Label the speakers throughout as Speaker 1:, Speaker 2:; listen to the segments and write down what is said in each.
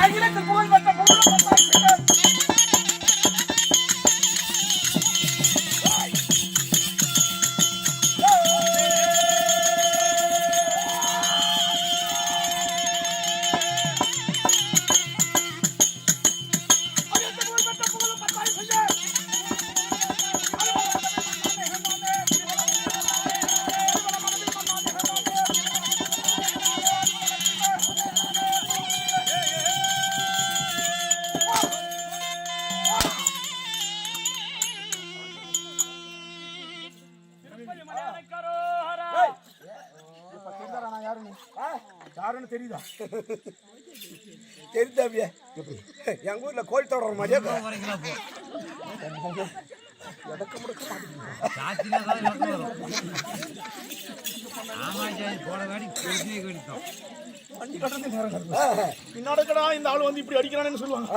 Speaker 1: அகிலத்தில் புகழ் பெற்ற புகழ் யாருன்னு தெரியுதா? தெரியுதாவியா? எங்க ஊர்ல கோழி தொடர மாதிரியே பின்னாடா இந்த ஆள் வந்து இப்படி அடிக்கிறான்னு சொல்லுவாங்க.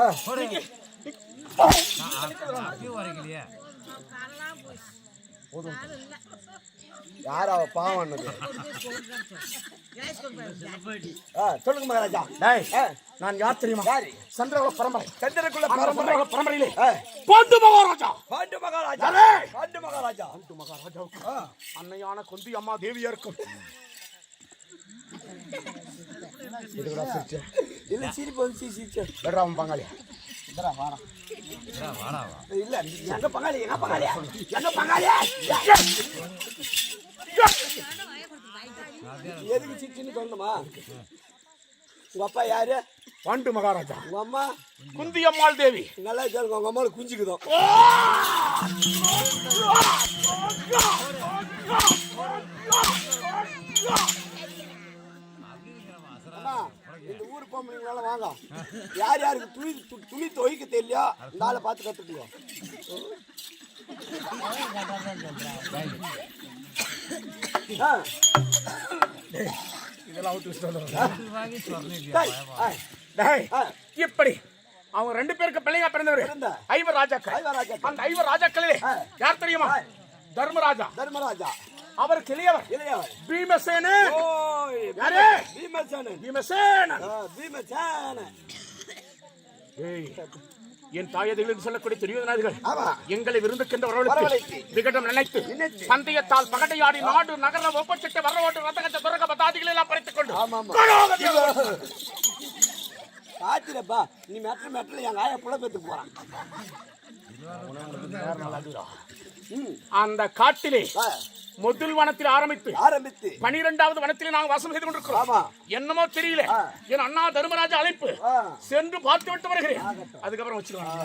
Speaker 1: யாரா பாவம் சொல்லுங்க மகாராஜா. நான் யார் தெரியுமா? சந்திரகுல பரம்பரை. சந்திரகுல பரம்பரையிலே பாண்டு மகாராஜா. பாண்டு மகாராஜா. பாண்டு மகாராஜா. பாண்டு மகாராஜாவுக்கு அன்னையான கொந்தி அம்மா தேவியா இருக்கும். இல்ல சிரிப்பு பங்காளி இல்ல எங்க பங்காளி எங்க பங்காளியா எங்க பங்காளியா எதுக்கு சிரிச்சுன்னு சொல்லணுமா? உங்க அப்பா யாரு? பாண்டு மகாராஜா. உங்க அம்மா குந்தி அம்மாள் தேவி. நல்லா கேளுங்க, உங்க அம்மாவை குஞ்சுக்குதோம். இந்த ஊர் பொம்பளைங்களால வாங்க. யார் யாருக்கு துணி துவைக்க தெரியலையோ இந்த ஆளை பார்த்து கத்துக்குவோம். இப்படி அவங்க 2 பேருக்கு பிள்ளைங்க பிறந்தவர் 5 ராஜாக்கள். அந்த 5 ராஜாக்களே யார் தெரியுமா? தர்மராஜா. தர்மராஜா அவர் கிளியவர் பீமசேனு. யாரு? பீமசேனு. பீமசேன. பீமசேன. என் தாயதிலிருந்து சொல்லக்கூடிய துரியோதனாதிகள் எங்களை விருந்துக்கின்ற வரவழைத்து விகடம் நினைத்து பந்தயத்தால் பகடையாடி நாடு நகர ஒப்பச்சிட்டு வரவோட்டு ரத்தகச்ச துறக்க பதாதிகளை எல்லாம் பறித்துக் கொண்டு காத்திரப்பா நீ மெட்ல என் ஆய புலப்பெத்து போறான். அந்த காட்டிலே முதல் வனத்தில் ஆரம்பித்து 12வது வனத்தில் நாங்கள் வாசம் செய்து கொண்டிருக்கிறோம். என்னமோ தெரியல என் அண்ணா தர்மராஜா அழைப்பு சென்று பார்த்து விட்டு வருகிறேன். அதுக்கப்புறம் வச்சுக்கலாம்.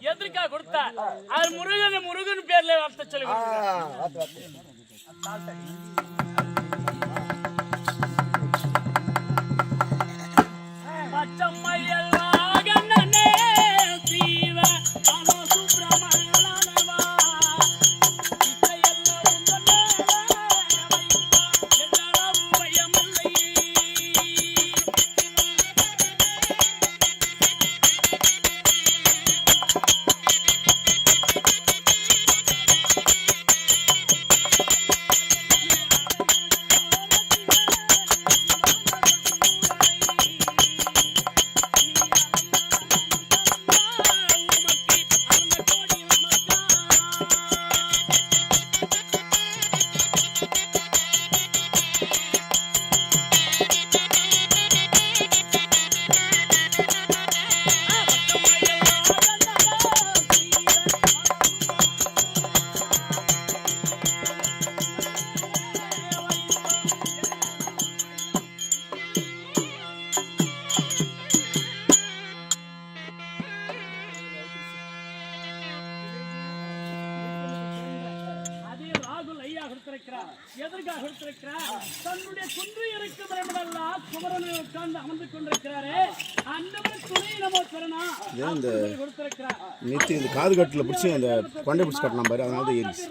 Speaker 2: எதற்காக கொடுத்தார்? அது முருகன் பேர்ல வார்த்தை சொல்லி பச்சம்மையல் வாகனனே சீவ அனோ சுப்ரமணனவா இத்தையல்ல உங்கனே என்னளவு பயமில்லை. எதற்காக கொடுத்திருக்கிறார்? தன்னுடைய குன்று இருக்கும் இடமெல்லாம் குமரனை உட்கார்ந்து அமர்ந்து கொண்டிருக்கிறாரே அந்த துணை நம்ம சொல்லணும்.
Speaker 3: இந்த காது கட்டில பிடிச்சி அந்த கொண்டை பிடிச்சி கட்டலாம் பாரு, அதனால தான் ஏறிச்சு.